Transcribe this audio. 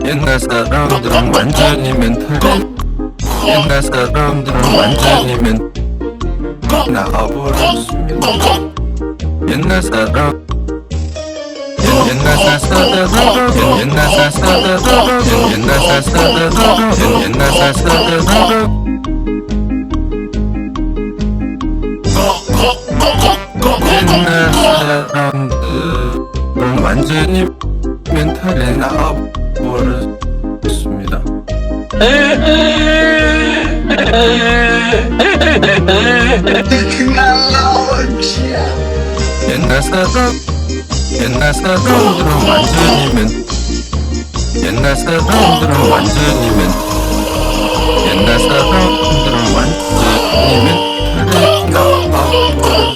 옛날 사람들은 완전히 멘탈. 옛날 사람들은 완전히 멘탈 나가버렸습니다. 옛날 사람 옛날 살사다다다 옛날 살사다다다 옛날 살사다다다 옛날 살사다다다 옛날 사람들은 완전히 멘탈이 나가버렸습니다. 옛날 사람들은 완전히 옛날 사람들은 완전히 옛날 사람들은 완전히 멘탈이 나가버렸습니다.